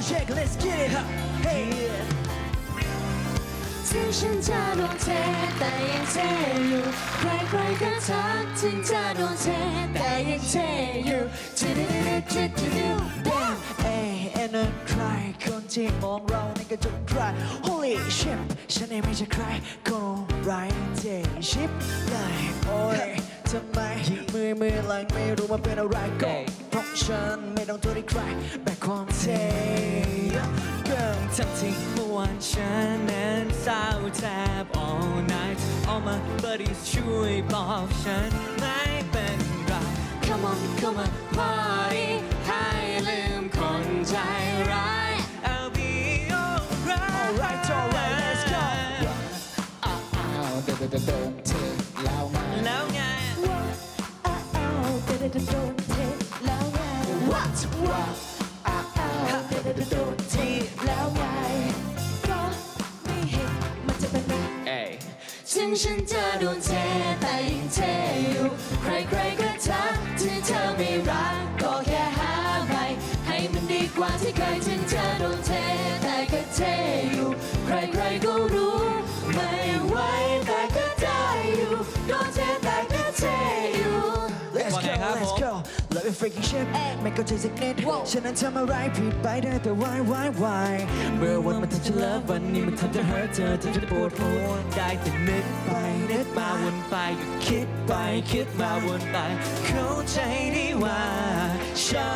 shake let's get it hey ถึงฉันจะโดนเทแต่ยังเทอยู่ใครๆก็ทักถึงจะโดนเทแต่ยังเทอยู่ Damn hey and a cry คนที่มองเราในกระจก cry Holy shit ฉันเองไม่ใช่ใครคนไร้เจชิปเลยโอ้ยทำไมมือหลังไม่รู้ว่าเป็นอะไรก็เพราะฉันไม่ต้องตัวที่ใครแบกความเทเกิน ทั้งที่เมื่อวานฉันนั้นเศร้าแทบ all night all my buddies ช่วยปลอบฉันไม่เป็นไร Come on come on party ให้ลืมคนใจร้าย I'll be alright alright let's go โดนเทแล้วไง แล้วไง โดนเทแล้วไง What what โดนเทแล้วไงก็ไม่เห็นมันจะเป็นไร เอ้ย ถึงฉันจะโดนเทแต่ยังเทอยู่ใครๆก็ทักที่เธอไม่รักก็แค่หาใหม่ให้มันดีกว่าที่เคยถึงจะโดนเทแต่ก็เทอยู่ใครๆก็รู้ไม่ไหวแต่ก็ได้อยู่โดนเทแต่ก็เทอยู่ Let's go let's go Love your freaking shit ไม่เข้าใจสักนิดฉันนั้นทำอะไรผิดไปได้แต่ why เมื่อวันมันทำฉันเลิฟวันนี้มันทำจะ hurt เธอทำฉันปวดหัวได้แต่นึกไปนึกมาวนไปก็คิดไปคิดมาวนไปเข้าใจดีว่าฉั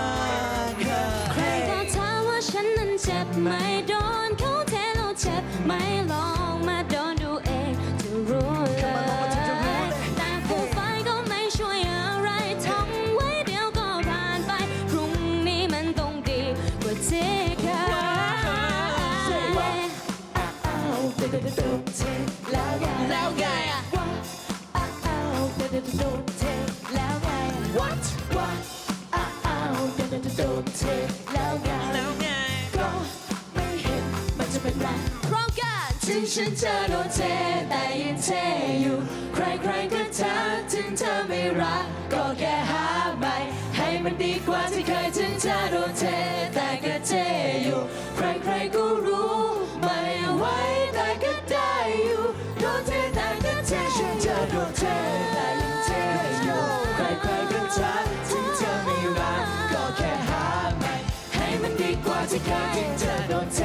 นเค ใคร ย ก็ถามว่าฉันนั้นเจ็บไหมโดนเขาเทแล้วเจ็บไหมลองมาโดนดูเองจะรู้เลยแต่ผู้ไฟก็ไม่ช่วยอะไรท่องไว้เดี๋ยวก็ผ่านไปพรุ่งนี้มันต้องดีกว่าที่เคยโดนเทแล้วไง แล้วไง โดนเทแล้วไง What โดนเทแล้วไง แล้วไง ก็ไม่เห็นมันจะเป็นไรพร้อมกันถึงฉันจะโดนเทแต่ยังเทอยู่ใครๆก็ทักถึงเธอไม่รักก็แค่หาใหม่ให้มันดีกว่าที่เคยถึงจะโดนเทแต่ก็เทอยู่ใครๆก็รู้ไม่ไหวแต่ก็ได้อยู่โดนเทแต่ก็เทฉันจะโดนเทแต่ยังเทอยู่ใครๆก็ทักถึงเธอไม่รักก็แค่หาใหม่ให้มันดีกว่าที่เคยถึงจะโดนเท